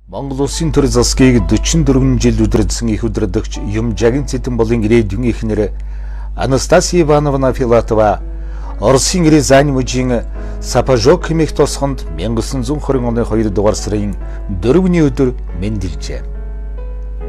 Монгол Улсын төр засгийг 44 жил удирдсан их удирдагч Юмжагин Цэтэнболын ирээдүйн эхнэр Анастасия Ивановна Филатова Оросын Рязань мужийн Сапожок хэмээх тосгонд 1920 оны 2 дугаар сарын 4-ний өдөр мэндэлжээ.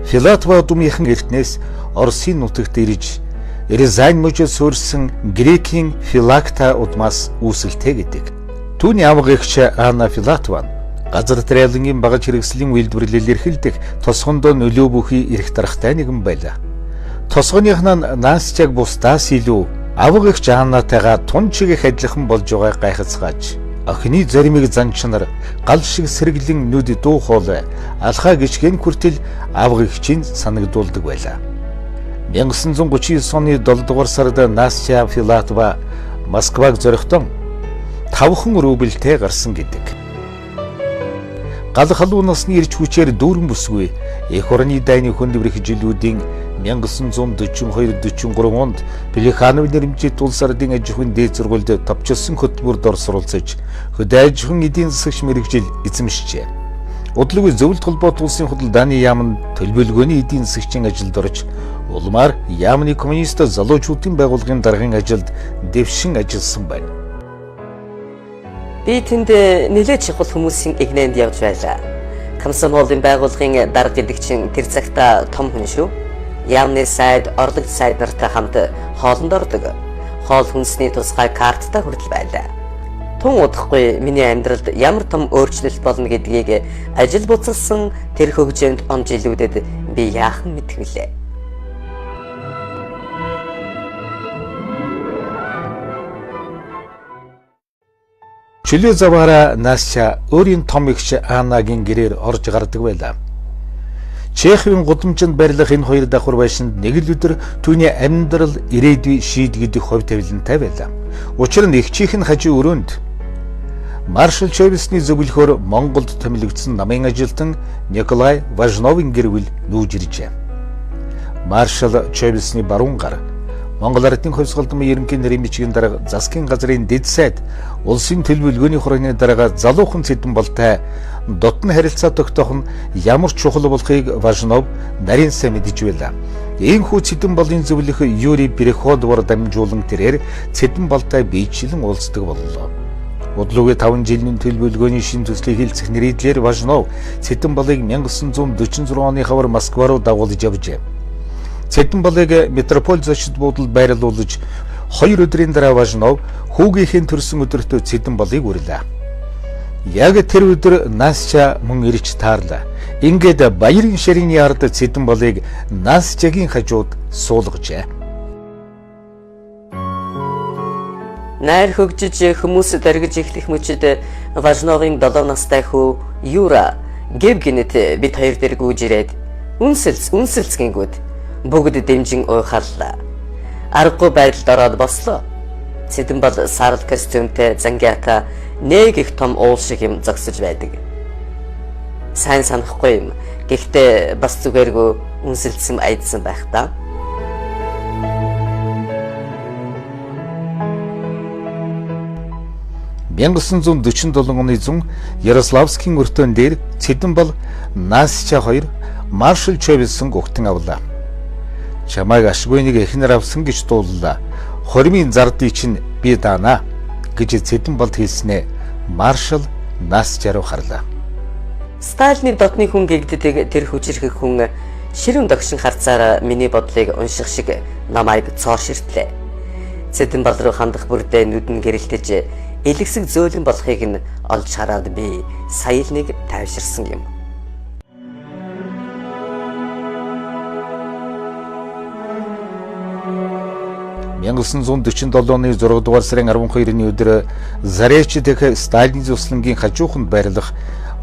Филатова думынхан эртнээс Оросын нутагт ирж Рязань мужид суурьсан грекийн Филакта удмаас үүсэлтэй гэдэг. Түүний авга эгч Анна Филатова газар тариалангийн багаж хэрэгслийн үйлдвэрлэл эрхэлдэг тосгондоо нөлөө бүхий эрх дарахтай нэгэн байлаа. Тосгоныхнаа наасчаг бусдаас илүү авга эгч Аннатайгаа тун чигийг адилхан болж байгааг гайхацгааж охины заримыг занчнаар гал шиг сэргэлэн нүд дуу хоолой алхаа гიშгэн хүртэл авга эгчийн санагдуулдаг байлаа. 1939 оны 7 дугаар сард Настя Филатова Москваг зорихдон 5 рубльтэй гарсан гэдэг. Гал халуун насны ирж хүчээр дүүрэн бүсгүй эх орны дайны хөндөврөх жилүүдийн 1942-43 онд Плеханов нэрмжит улс ардын аж ахуйн дээд сургуульд товчсон хөтөлбөрөд орсруулж хөдөө аж ахуйн эдийн засагч мэргэжил эзэмшжээ. Удлаг зөвлөлт холбоот улсын худалдааны яамд төлөвлөгөөний эдийн засагчийн ажилд орж улмаар яамны коммунист залуучуудын байгууллагын даргын ажилд дэвшин ажилласан байна. Би тэнд нэлээд чухал хүмүүсийн игнэнд явж байлаа. Комсомолын байгууллагын дарга гэдэг чинь тэр цагта том хүн шүү. Яамны сайд, орлогч сайд нартай хамт хоолнд ордог. Хоол хүнсний тусгай карттай хүртэл байлаа. Тун удахгүй миний амьдралд ямар том өөрчлөлт болно гэдгийг ажил буцалсан тэр хөгжөөнд он жилүүдэд би яахан мэдэх вүлээ. Чөлөө заваараа Настя өөрийн том эгч Аннагийн гэрээр орж гардаг байлаа. Чехийн гудамжинд барилах энэ хоёр давхар байшинд нэг л өдөр түүний амьдрал ирээдүй шийдэгдэх хувь тавилантай байлаа. Учир нь эгчийнх нь хажуу өрөөнд Маршал Чойбисны зөвлөхөөр Монголд томилогдсон намын ажилтан Николай Важновын гэр бүл нүүж иржээ. Маршал Чойбисны баруун гар Монгол ардын хувьсгалдмын ерөнхий нэрийн бичгийн дарга засгийн газрын дэд сайд улсын төлөвлөгөөний хорооны дарга залуухан Цэтэнболтой дотн харилцаа тогтоох нь ямар чухал болохыг Важнов нарийн сайн мэдэж байлаа. Ийхүү Цэтэнболын зөвлөх Юрий Переходовор дамжуулан тэрээр Цэтэнболтой биечлэн уулздаг боллоо. Удлуугийн 5 жилийн төлөвлөгөөний шин төслийг хэлцэх нэрийдлэр Важнов Цэтэнболыг 1946 оны хавар Москва руу дагуулж явжээ. Цэтэнболыг метрополь зочид буудалд байрлуулж 2 өдрийн дараа Важнов хүүгийнхээ төрсөн өдөртөө Цэтэнболыг үрлээ. Яг тэр өдөр Настя мөн ирж таарлаа. Ингээд баярын ширээний ард Цэтэнболыг Настягийн хажууд суулгажээ. Найр хөгжиж хүмүүс дөргиж эхлэх мөчид Важновын 7 настай хүү Юра Гевгенет бид хоёр дээр гүйж ирээд үнсэлцгийгүүд бүгд дэмжин уйхаллаа. Аргагүй байдалд ороод бослоо. Цэтэнбол сарал костюмтэй зангиата нэг их том уул шиг юм зогсож байдаг. Сайн санахгүй юм. Гэхдээ бас зүгээргүй үнсэлцсэн айдсан байх та. (1947 оны 100 Ярославскийн өртөөн дээр Цэтэнбол Настя 2 Маршал Чойбисын гугтан авлаа. Чамайг ашгүй нэг эхнэр авсан гэж дууллаа. Хоримын зардыг чинь би даана гэж Цэтэнболд хэлснэ. Маршал Настя руу харлаа. Сталины дотны хүн гэгддэг тэр хүчрэх хүн ширүүн догшин харцаараа миний бодлыг унших шиг намайг цоор ширтлээ. Цэтэнбол руу хандах бүрдээ нүдэн гэрэлтэж элэгсэг зөөлөн болохыг нь олж хараад би саялныг тайвширсан юм. (1947 оны 6 дугаар сарын 12-ны өдөр Заречи дэх Сталины зуслангийн хажууханд байрлах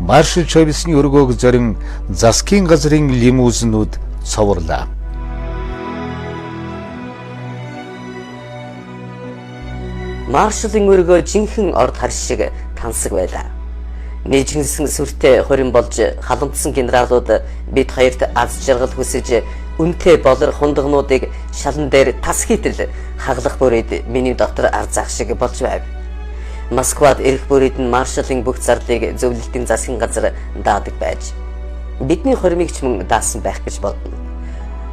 Маршал Чойбисны өргөөг зорин засгийн газрын лимузинууд цоврлаа. Маршалын өргөө жинхэнэ орд хар шиг тансаг байлаа. Нийжгэнсэн сүртэй хорин болж халамтсан генералууд бид хоёрт аз жаргал хүсэж үнтэй болор хундагнуудыг шалан дээр тас хийтэл хаглах бүрээд миний доктор арзаах шиг болж байв. Москвад ирэх бүрээд нь маршалын бүх зарлыг зөвлөлтийн засгийн газар даадаг байж. бидний хормыг ч мөн даасан байх гэж бодно.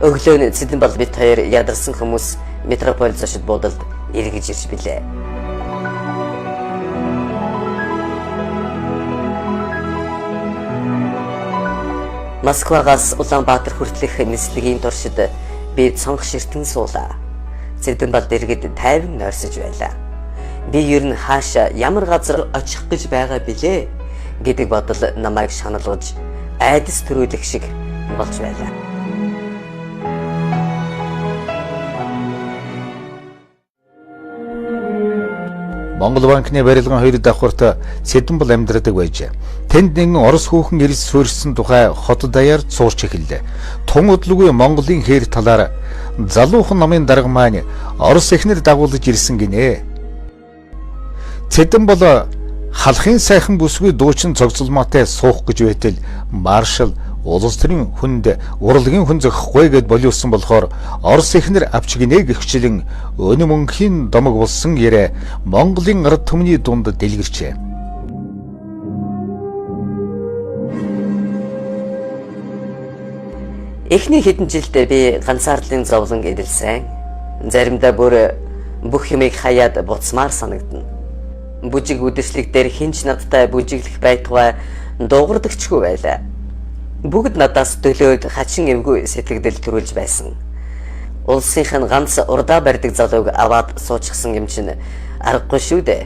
Өглөө нь Цэдэн бол бид хоёр ядарсан хүмүүс метрополь зочид буудалд эргэж ирж билээ. Москвагаас Улаанбаатар хүртэлх нислэгийн туршид би цонх ширтэн суулаа. Цэдэн бол дэргэд тайван нойрсож байлаа. Би ер нь хаашаа ямар газар очих гэж байгаа билээ гэдэг бодол намайг шаналгаж айдас төрүүлэх шиг болж байлаа. Монгол банкны барилгын хоёр давхарт Цэдэн бол амьдардаг байжээ. Тэнд нэгэн орос хүүхэн ирс суурьсан тухай хот даяар цуурч эхэллээ. Тун удалгүй Монголын хээр талаар залуухан намын дарга маань орос эхнэр дагуулж ирсэн гинэ. Цэдэн бол халахын сайхан бүсгүй дуучин цогцолмоотой суух гэж байтал маршал улс төрийн хүнд урлагийн хүн зохихгүй гэд болиулсан болохоор орос эхнэр авч гинэ гихчлэн өнө мөнхийн домог болсон ярэ Монголын ард түмний дунд дэлгэрчээ. Эхний хэдэн жилдээ би ганцаардлын зовлон эдэлсэн. Заримдаа бүр бүх юмыг хаяад буцмаар санагдана. Бүжиг үдэшлэг дээр хинч надтай бүжиглэх байтугай дуугардагчгүй байлаа. Бүгд надаас төлөөд хачин эвгүй сэтгэгдэл төрүүлж байсан. Улсынх нь ганц урдаа барьдаг залууг аваад суучихсан юм чинь аргагүй шүү дээ.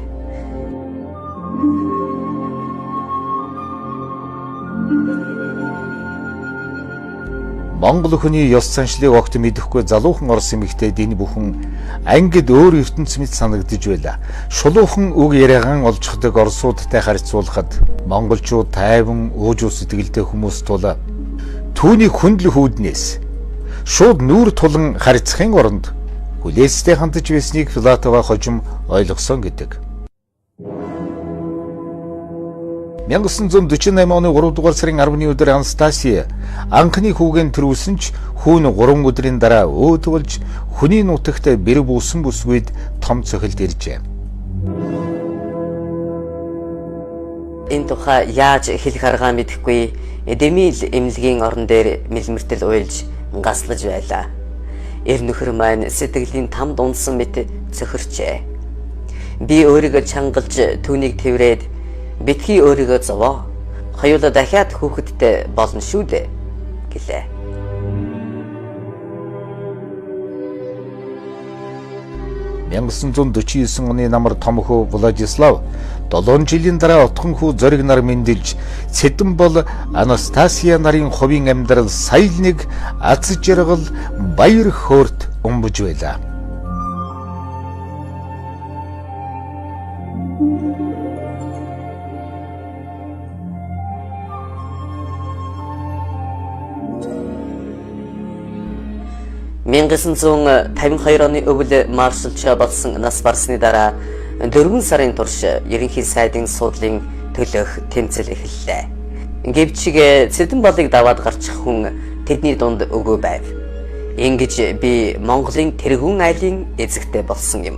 Монгол хүний ёс заншлыг огт мэдэхгүй залуухан орос эмэгтэйд энэ бүхэн ангид өөр ертөнц мэт санагдаж байла. Шулуухан үг яриагаан олжходог орсуудтай харьцуулахад монголчууд тайван уужуу сэтгэлтэй хүмүүс тул түүний хүндэл хүүднээс шууд нүүр тулан харьцахын оронд хүлээстэй хандж байсныг Филатова хожим ойлгосон гэдэг. 1948 оны 3 дугаар сарын 10-ны өдөр Анастасия анхны хүүгэн төрүүлсэн ч хүүн 3 өдрийн дараа өөд болж хүний нутагт бэр буусан бүсгүйд том цохилд иржээ. Энэ тухай яаж хэлэх аргаа мэдэхгүй Демил эмнэлгийн орон дээр мэлмэртэл уйлж гаслаж байлаа. Эр нөхөр маань сэтгэлийн тамд унсан мэт цохирчээ. Би өөрийгөө чангалж түүнийг тэврээд битгий өөрийгөө зовоо. Хоёулаа дахиад хүүхэдтэй болно шүү дээ гэлээ. (1949) оны намар том хүү Владислав 7 жилийн дараа отхон хүү зориг нар мэндэлж Цэдэн бол Анастасия нарын хувийн амьдрал сая нэг аз жаргал баяр хөөрт өмбөж байлаа. (1952) оны өвөл маршалч болсон нас барсны дараа 4 сарын турш ерөнхий сайдын суудлын төлөөх тэмцэл эхэллээ. Гэвч Цэдэн болыг даваад гарчих хүн тэдний дунд өгөө байв. Ингэж би Монголын тэргүүн айлын эзэгтэй болсон юм.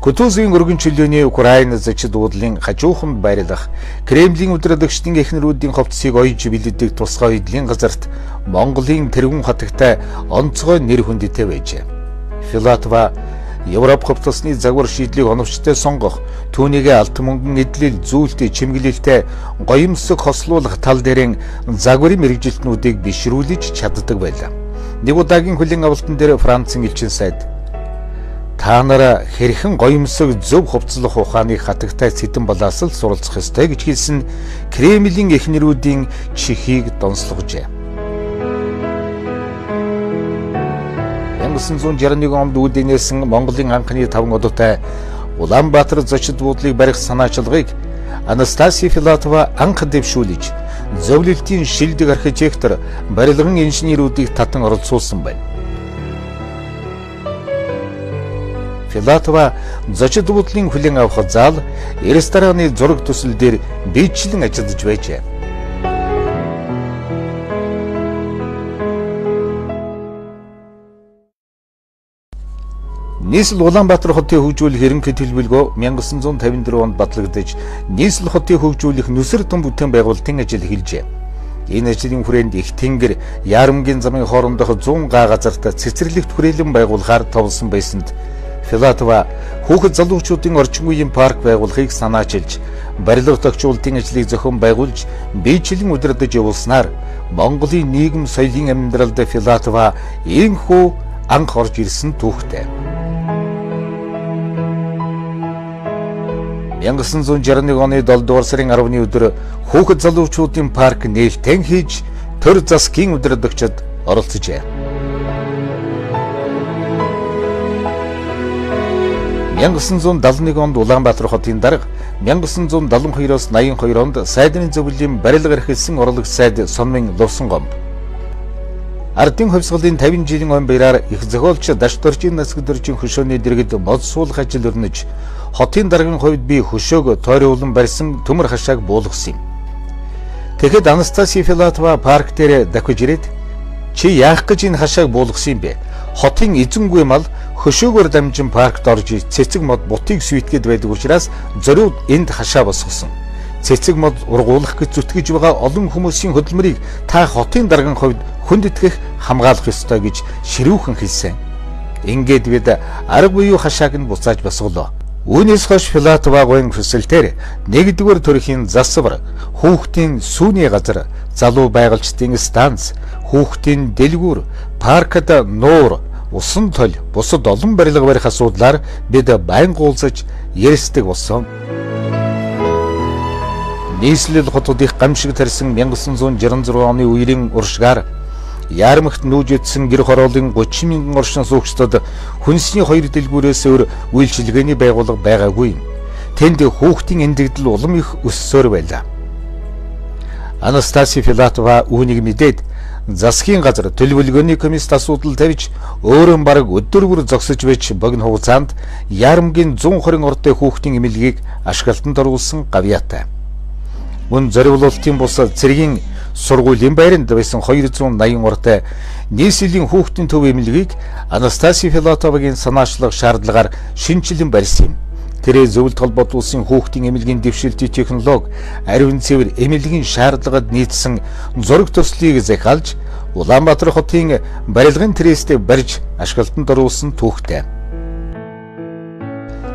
Кутузын өргөн чөлөөний Украин зочид уудлын хажууханд байрлах Кремлийн өдрөдөгчдийн эхнэрүүдийн хувцсыг ойж бэлддэг тусгай эдлийн газарт Монголын тэргүүн хатагтай онцгой нэр хүндэтэй байжээ. Филатова Европ хувцасны загвар шийдлийг оновчтой сонгох, түүнийгээ алт мөнгөн эдлэл зүйлтэй чимгэлэлтэй гоёмсог хослуулах тал дээрэн загварын мэрэгжилтнүүдийг бишрүүлж чаддаг байлаа. Нэг удаагийн хүлээн авалтан дээр Францын элчин сайд та нар хэрхэн гоёмсог зөв хувцлах ухааныг хатагтай Цэдэн болоос л суралцах ёстой гэж хэлсэн Кремлийн эхнэрүүдийн чихийг донслогжээ. 1961 онд үүднээсэн Монголын анхны 5 одоотой Улаанбаатар зочид буудлыг барих санаачилгыг Анастасия Филатова анх дэвшүүлж зөвлөлтийн шилдэг архитектор барилгын инженерүүдийг татан оролцуулсан байна. Филатова зочид буудлын хүлээн авах зал, рестораны зураг төсөл дээр биечлэн ажиллаж байжээ. нийслэл Улаанбаатар хотыг хөгжүүлэх ерөнхий төлөвлөгөө 1954 онд батлагдаж, нийслэл хотыг хөгжүүлэх нүсэр тун бүтээн байгуулалтын ажил эхэлжээ. Энэ ажлын хүрээнд их тэнгэр, Яарамгийн замын хоорондох 100 га газарт цэцэрлэгт хүрээлэн байгуулахаар товлсон байсанд Филатова хүүхэд залуучуудын орчин үеийн парк байгуулахыг санаачилж, барилга тогтчуулалтын ажлыг зохион байгуулж, биечлэн удирдах явуулснаар Монголын нийгэм соёлын амьдралд Филатова ийхүү анх орж ирсэн түүхтэй. 1961 оны 7 дугаар сарын 10-ны өдөр хүүхэд залуучуудын парк нээлттэй хийж төр засгийн удирдагчид оролцожээ. 1971 онд Улаанбаатар хотын дарга 1972-оос 82 онд сайдны зөвлөлийн барилга эрхэлсэн орлогч сайд Сонмын Лувсан гомб. Ардын хувьсгалын 50 жилийн он баяраар их зохиолч Дашторжийн Насгдөржийн хөшөөний дэргэд мод суулгах ажил өрнөж, хотын даргын хувьд би хөшөөг тойруулан барьсан төмөр хашааг буулгасан юм. Тэгэхэд Анастасия Филатова парк дээр дахиж ирээд "Чи яах гэж энэ хашааг буулгасан юм бэ? Хотын эзэнгүй мал хөшөөгөөр дамжин паркт орж цэцэг мод бутыг сүйтгэд байдаг учраас зориуд энд хашаа босгосон. Цэцэг мод ургуулах гэж зүтгэж байгаа олон хүмүүсийн хөдөлмөрийг та хотын даргын хувьд хүндэтгэх хамгаалах ёстой" гэж ширүүхэн хэлсэн. Ингээд бид арга буюу хашааг нь буцааж босголоо. Үүнээс хойш Филатовагийн хүсэлтээр 1-р төрхийн засвар, хүүхдийн сүүний газар, залуу байгальчдын станц, хүүхдийн дэлгүүр, паркад нуур, усан тол, бусад олон барилга барих асуудлаар бид байнга уулзаж ярьцдаг болсон. Нийслэл хотуудын гамшиг тарьсан 1966 оны үеийн уршгаар Яармагт нүүжидсэн гэр хорооллын 30 мянган оршин суугчдад хүнсний 2 дэлгүүрээс өөр үйлчилгээний байгууллага байгаагүй. Тэнд хүүхдийн эндэгдэл улам их өссөөр байлаа. Анастасия Филатова үүнийг мэдээд засгийн газар төлөвлөгөөний комиссд асуудал тавьж өөрөө бараг өдөр бүр зогсож байж богино хугацаанд Яарамгийн 120 ортой хүүхдийн эмнэлгийг ашиглалтанд оруулсан гавьяатай. Мөн зориулалтын бус цэргийн сургуулийн байранд байсан 280 ортой нийслэлийн хүүхдийн төв эмнэлгийг Анастасия Филатовагийн санаачлах шаардлагаар шинжилэн барьсан юм. Тэр зөвлөлт холбоот улсын хүүхдийн эмнэлгийн дэвшилтийн технологи, ариун цэвэр эмнэлгийн шаардлагад нийцсэн зураг төслийг захиалж, Улаанбаатар хотын барилгын трестээ барьж ашиглалтанд оруулсан түүхтэй.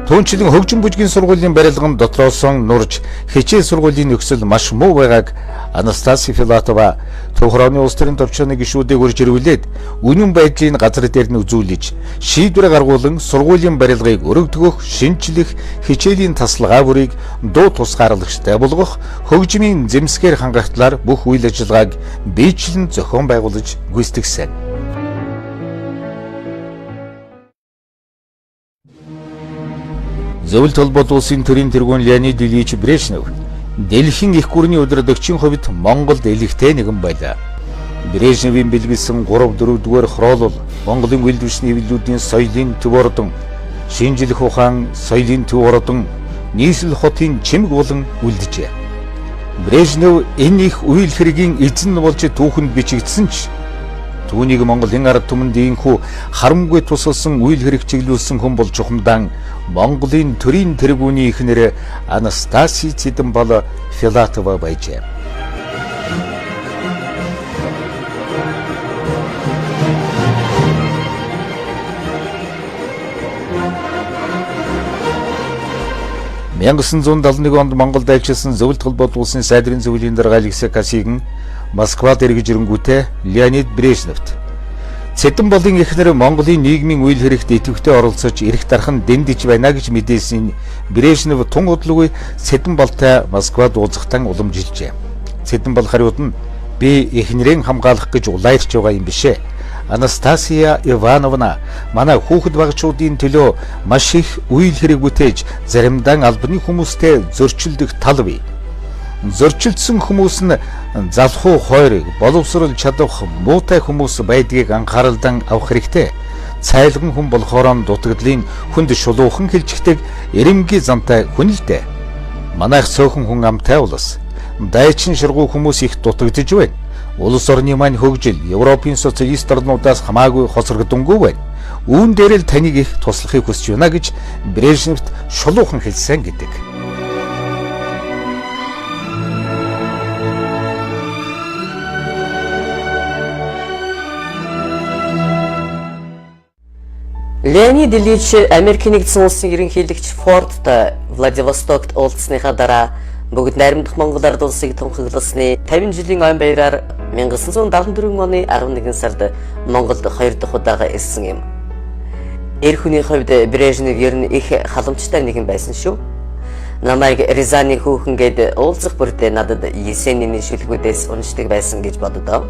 Түүнчлэн хөгжин бүжгийн сургуулийн барилгын дотроосон нурж хичээл сургуулийн нөхцөл маш муу байгааг Анастасия Филатова Төв хорооны улс төрийн төвчөөний гишүүдийг урьж ирүүлээд үнэн байдлын газар дээр нь үзүүлж, шийдвэр гаргуулan сургуулийн барилгыг өргөдгөх, шинжлэх, хичээлийн тасалгаа бүрийг дуу тусгаарлагчтай болгох, хөгжмийн зэмсгээр хангах талаар бүх үйл ажиллагааг биечлэн зохион байгуулж гүйцэтгсэн. Зөвлөлт холбоот улсын төрийн тэргүүн Леонид Ильич Брежнев дэлхийн их гүрний удирдагчийн хувьд Монголд элэгтэй нэгэн байлаа. Брежневийн бэлгэлсэн 3-4-р хороолол Монголын үйл түвшний хэвлэлүүдийн соёлын төв ордон, шинжлэх ухаан соёлын төв ордон, нийслэл хотын чимэг болон үлджээ. Брежнев энэ их үйл хэргийн эзэн болж түүхэнд бичигдсэн ч түүнийг Монголын ард түмэнд ийхүү харамгүй тусалсан үйл хэрэг чиглүүлсэн хүн бол чухамдан Монголын төрийн тэргүүний эхнэр Анастасия Цэдэнбал Филатова байжээ. (1971 онд Монголд айлчилсан зөвлөлт холбоот улсын сайдрын зөвлөлийн дарга Алексей Косыгин Москвад эргэж ирэнгүүтээ Леонид Брежневт Цэдэнбалын эхнэр Монголын нийгмийн үйл хэрэгт идэвхтэй оролцож эрх дархан дэндэж байна гэж мэдээсийн Брежнев тун удалгүй Цэдэнбалтай Москвад уулзахтан уламжилжээ. Цэдэнбал хариуд нь "Би эхнэрээ хамгаалах гэж улайрч байгаа юм бишээ. Анастасия Ивановна манай хүүхэд багчуудын төлөө маш их үйл хэрэг бүтээж заримдаа албаны хүмүүстэй зөрчилдөх тал бий. Зөрчилдсөн хүмүүс нь залхуу хойрыг боловсрол чадах муутай хүмүүс байдгийг анхааралдан авах хэрэгтэй. Цайлган хүн болохоор дутагдлын хүнд шулуухан хилжигдэг эрэмгийн зантай хүн л дээ. Манайх цөөхөн хүн амтай улс. Дайчин ширгуу хүмүүс их дутагдж байна. Улс орны маань хөгжил Европын социалист орнуудаас хамаагүй хоцрогдонгүй байна. Үүн дээр л таныг их туслахыг хүсэж байна гэж Брежневт шулуухан хэлсэн гэдэг. Леонид Ильич Америкийн нэгдсэн улсын ерөнхийлөгч Фордтой Владивостокт уулзсныхаа дараа бүгд найрамдах Монгол ард улсыг тунхагласны 50 жилийн ойн баяраар 1974 оны 11 сард Монголд 2 дахь удаага ирсэн юм. Эр хүний хувьд Брежнев ер нь их халамжтай нэгэн байсан шүү. Намайг Рязаны хүүхэн гээд уулзах бүрдээ надад Есенины шүлгүүдээс уншдаг байсан гэж боддоо.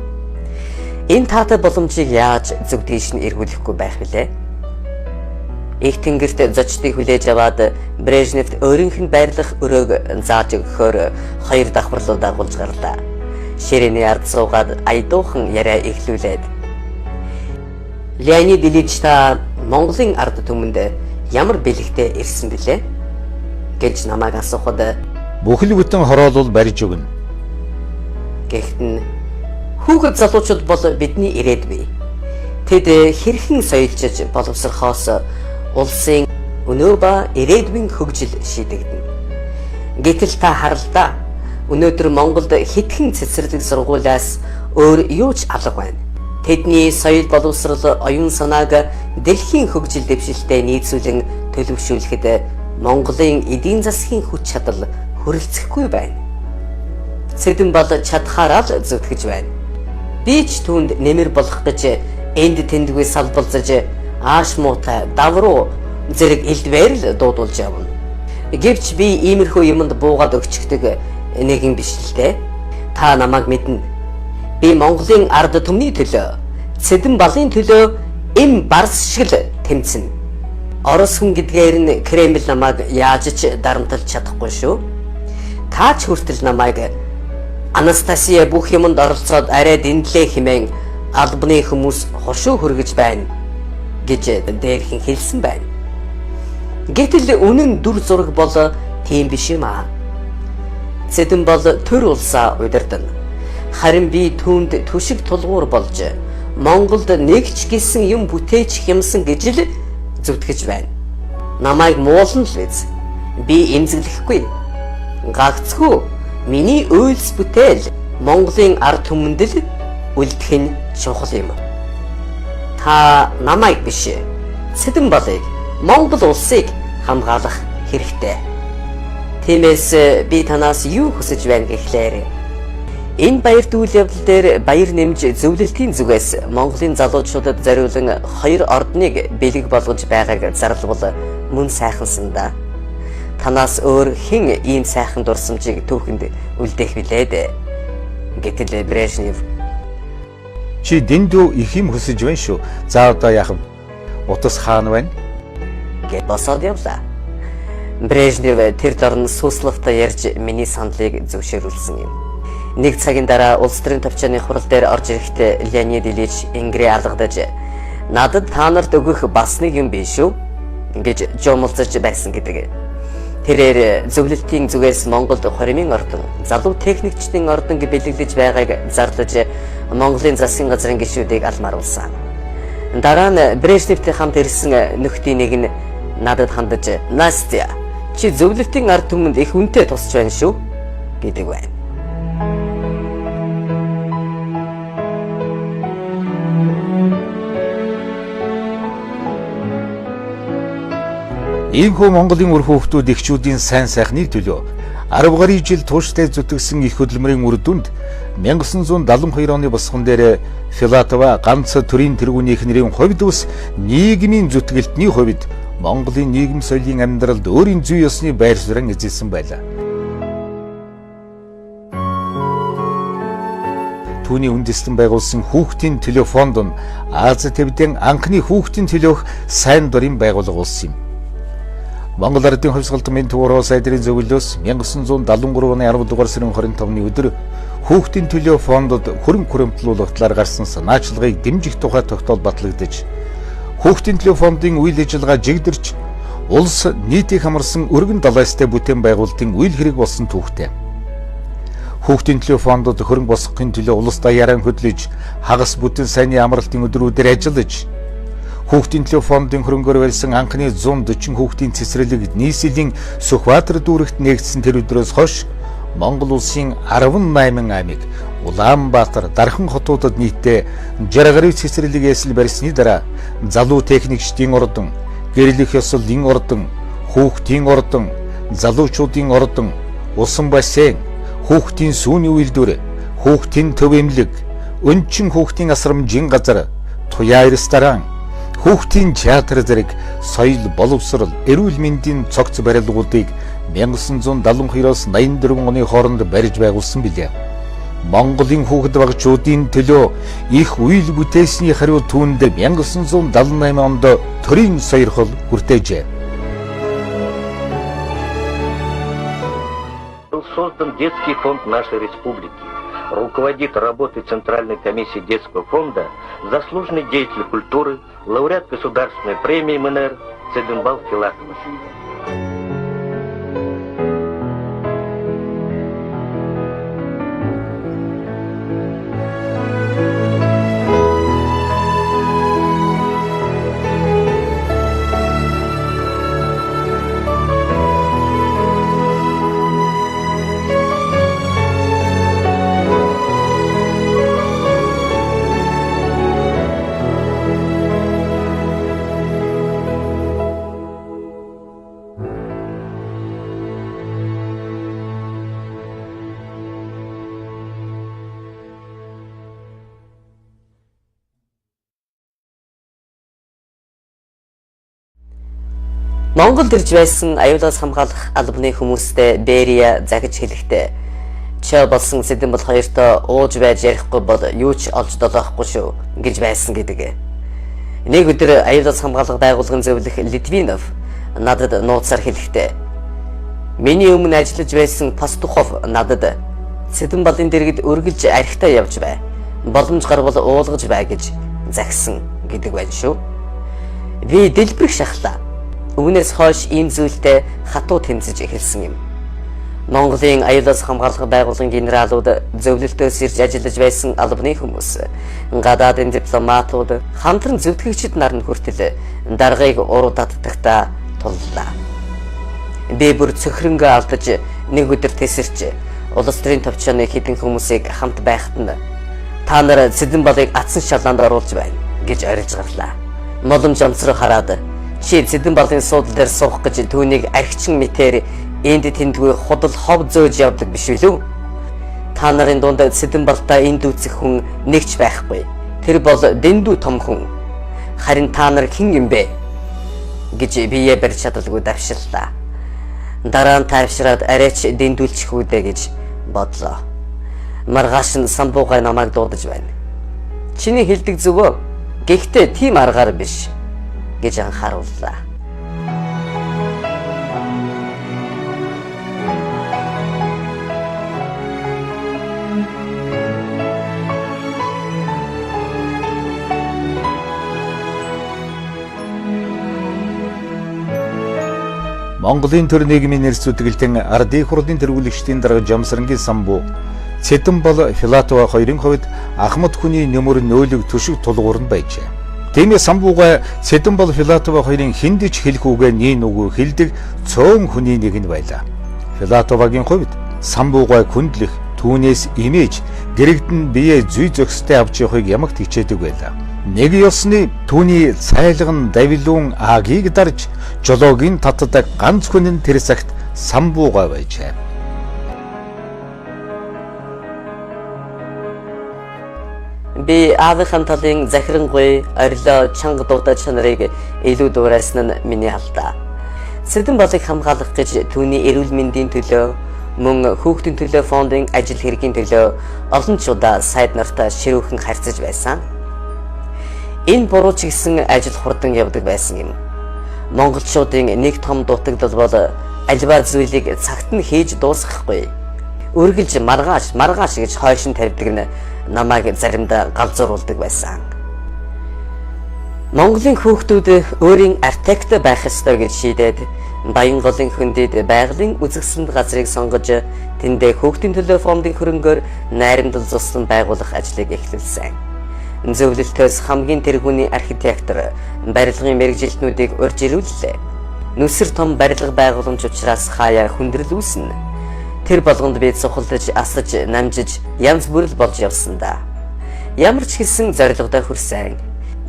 Энэ таатай боломжийг яаж зөв тийш нь эргүүлэхгүй байх вүлээ? Их тэнгэрт зочдыг хүлээж аваад Брежневт өөрийнх нь байрлах өрөөг зааж өгөхөөр 2 давхарлуу дагуулж гарлаа. Ширээний ард суугаад айдуухан яриа эхлүүлээд Леонид Ильич та Монголын ард түмэнд ямар бэлэгтэй ирсэн бэлээ гэж намайг асуухад Бүхэл бүтэн хороолол барьж өгнө. Гэхдээ хүүхэд залуучууд бол бидний ирээд бий. Тэд хэрхэн соёлжиж боловсрохоос улсын өнөө ба ирээдүйн хөгжил шийдэгдэнэ. Гэтэл та харалдаа өнөөдөр Монголд хэдхэн цэцэрлэг сургуулиас өөр юу ч алга байна. Тэдний соёл боловсрол оюун санааг дэлхийн хөгжил дэвшилтэд нийцүүлэн төлөвшүүлэхэд Монголын эдийн засгийн хүч чадал хүрэлцэхгүй байна. Цэдэн бол чадхаараа л зүтгэж байна. Би ч түүнд нэмэр болох гэж энд тэндгүй салбалзаж ааш муутай давруу зэрэг элдвээр л дуудулж явна. Гэвч би иймэрхүү юмд буугаад өгчдөг нэгэн биш л дээ. Та намайг мэднэ. Би Монголын ард түмний төлөө, цэдэн балын төлөө эм барс шиг л тэмцэнэ. Орос хүн гэдгээр нь Кремль намайг яаж ч дарамтлаж чадахгүй шүү. Та ч хүртэл намайг Анастасия бүх юмд оролцоод арай дэндлээ хэмээн албаны хүмүүс хошуу хөргөж байна гэж дээрхэн хэлсэн байна. Гэтэл үнэн дүр зураг бол тийм биш юм аа. Цэдэн бол төр улсаа удирдана. Харин би түүнд түшиг тулгуур болж Монголд нэгч гисэн юм бүтээж хямсан гэж л зүтгэж байна. Намайг муулна л биз. Би эмзэглэхгүй. Гагцгүй миний үйлс бүтээл Монголын ард түмэнд л үлдэх нь чухал юм. Та намайг биш, цэдэн балыг, Монгол улсыг хамгаалах хэрэгтэй. Тиймээс би танаас юу хүсэж байна гэхлээр энэ баярт үйл явдал дээр баяр нэмж зөвлөлтийн зүгээс Монголын залуучуудад зориулан 2 ордныг бэлэг болгож байгааг зарлавал мөн сайхансан да. Танаас өөр хэн ийм сайхан дурсамжийг түүхэнд үлдээх вүлээ дээ. Гэтэл Брежнев Чи дэндүү их юм хүсэж байна шүү. За одоо яах вэ? Утас хаана байна? Гэт босоод явлаа. Брежнев тэр дорн Сусловтой ярьж миний саналыг зөвшөөрүүлсэн юм. Нэг цагийн дараа улс төрийн төвчөөний хурал дээр орж ирэхдээ Леонид Ильич ингэрээ алгадаж надад та нарт өгөх бас нэг юм биш шүү гэж жомолцож байсан гэдэг. Тэрээр зөвлөлтийн зүгээс Монголд 20,000 ордон, залуу техникчдийн ордонг бэлэглэж байгааг зарлаж Монголын засгийн газрын гишүүдийг алмааруулсан. Дараа нь Брежневтэй хамт ирсэн нөхдийн нэг нь надад хандаж "Настя, чи зөвлөлтийн ард түмэнд их үнэтэй тусч байна шүү" гэдэг байна. Иймхүү Монголын үр хүүхдүүд эхчүүдийн сайн сайхны төлөө 10 гаруй жил тууштай зүтгэсэн их хөдөлмөрийн үр дүнд 1972 оны босгон дээр Филатова ганц төрийн тэргүүнийх нэрийн хувьд ус нийгмийн зүтгэлтний хувьд Монголын нийгэм соёлын амьдралд өөрийн зүй ёсны байр суурь эзэлсэн байлаа. Түүний үндэслэн байгуулсан хүүхдийн төлөө фонд нь Аз Тэвдийн анхны хүүхдийн төлөөх сайн дурын байгууллага болсон юм. Монгол Ардын хувьсгалдмын төвөрөө сайдрын зөвлөлөөс 1973 оны 10 дугаар сарын 25-ны өдөр хүүхдийн төлөө фондод хөрөнгө хуримтлуулах талаар гарсан санаачлагыг дэмжих тухай тогтоол батлагдаж хүүхдийн төлөө фондын үйл ажиллагаа жигдэрч улс нийтийг хамарсан өргөн далайстай бүтээн байгуулалтын үйл хэрэг болсон түүхтэй. Хүүхдийн төлөө фондууд хөрөнгө босгохын төлөө улс даяараа хөтлөж, хагас бүтэн сайнны амралтын өдрүүдээр ажиллаж, хүүхдийн төлөө фондын хөрөнгөөр барьсан анхны 140 хүүхдийн цэцэрлэг нийслэлийн Сүхбаатар дүүрэгт нээгдсэн тэр өдрөөс хойш Монгол улсын 18 аймаг Улаанбаатар, Дархан хотуудад нийтдээ 60 гаруй цэцэрлэг ясэл барьсны дараа залуу техникчдийн ордон, гэрлэх ёслолын ордон, хүүхдийн ордон, залуучуудын ордон, усан бассейн, хүүхдийн сүүний үйлдвэр, хүүхдийн төв эмнэлэг, өнчин хүүхдийн асрамжийн газар, туяа ресторан, хүүхдийн театр зэрэг соёл, боловсрол, эрүүл мэндийн цогц барилгуудыг 1972-оос 84 оны хооронд барьж байгуулсан билээ. Монголын хүүхэд багчуудын төлөө их үйл бүтээсний хариу түүнд 1978 онд төрийн сойрхол хүртээжээ. Был создан детский фонд нашей республики. Руководит работой Центральной комиссии детского фонда заслуженный деятель культуры, лауреат государственной премии МНР Цидымбал Филатова. Монголд ирж байсан аюулаас хамгаалах албаны хүмүүстэй Берия загиж хэлэхдээ "Чи болсон Цэдэнбал хоёртой ууж байж ярихгүй бол юу ч олж долоохгүй шүү" гэж байсан гэдэг. Нэг өдөр аюулаас хамгаалах байгууллагын зөвлөх Литвинов надад нууцаар хэлэхдээ "Миний өмнө ажиллаж байсан Пастухов надад Цэдэнбалын дэргэд өргөлж архитаа явж бай. Боломж гарвал уулгаж бай" гэж загсан гэдэг байна шүү. Би дэлбэрэх шахлаа. Үүнээс хойш ийм зүйлтэй хатуу тэмцэж эхэлсэн юм. Монголын аюулаас хамгаалах байгууллагын генералууд, зөвлөлтөөс ирж ажиллаж байсан албаны хүмүүс, гадаадын дипломатууд, хамтран зөвтгөгчид нар нь хүртэл даргаыг уруу татдагтаа туллаа. Би бүр цөхрөнгөө алдаж нэг өдөр тесэрч улс төрийн төвчөөний хэдэн хүмүүсийг хамт байхад нь "Та нар Цэдэнбалыг атсан шалаанд оруулж байна" гэж орилж гарлаа. Моломж онцроо хараад "Чи Цэдэнбалын суудлын дээр суух гэж түүнийг архичин мэтээр энд тэндгүй худал хов зөөж явдаг биш үү? Та нарын дунд Цэдэнбалтай энд үцэх хүн нэгч байхгүй. Тэр бол дэндүү том хүн. Харин та нар хэн юм бэ?" гэж бие барьж чадалгүй давшиллаа. Дараа нь тайвшраад арайч дэндүүлчих үүдэ гэж бодлоо. Маргааш нь самбуугай намайг дуудаж байна. "Чиний хэлдэг зөв үү? Гэхдээ тийм аргаар биш" гэж анхаарууллаа. Монголын төр нийгмийн нэрс зүтгэлтэн ардын хурлын тэргүүлэгчдийн дарга Жамсрангийн самбуу Цэдэнбал Филатова хоёрын хувьд Ахмад хүний нөмөр нөөлөг төшөг тулгуур нь байжээ. Тиймээс самбуугай Цэдэнбал Филатова хоёрын хиндэж хэлэх үгээ нийн үгүй хэлдэг цөөн хүний нэг нь байлаа. Филатовагийн хувьд самбуугай хүндлэх, түүнээс имэж, дэрэгдэн бие зүй зөкстэй авч явахыг ямагт хичээдэг байлаа. Нэг ёсны түүний цайлган давилуун аагийг дарж жолоогийн татдаг ганц хүн нь тэр цагт самбуугай байжээ. Би аавынхаа талын захирангүй, орилоо, чанга дуутай чанарыг илүү дуурайсан нь миний алдаа. Цэдэнбалыг хамгаалах гэж түүний эрүүл мэндийн төлөө, мөн хүүхдийн төлөө фондын ажил хэргийн төлөө олон ч удаа сайд нартай ширүүхэн харьцаж байсан. Энэ буруу ч гэсэн ажил хурдан явдаг байсан юм. Монголчуудын нэг том дутагдал бол альва зүйлийг цагт нь хийж дуусгахгүй. Үргэлж маргааш гэж хойш нь тавьдаг нь намайг заримдаа галзууруулдаг байсан. Монголын хүүхдүүд өөрийн архитект байх ёстой гэж шийдээд Баянголын хөндөд байгалийн үзэсгэлэнт газрыг сонгож тэндээ хүүхдийн төлөө фондын хөрөнгөөр найрамдал зуслан байгуулах ажлыг эхлүүлсэн. Зөвлөлтөөс хамгийн тэргүүний архитектор барилгын мэргэжилтнүүдийг урьж ирүүллээ. Нүсэр том барилга байгууламж учраас хаяа хүндрэл үүснэ. Тэр болгонд бид сухалдаж, асаж, намжиж янз бүрэл болж явсан да. Ямар ч хэлсэн зорилгодоо хүрсэн.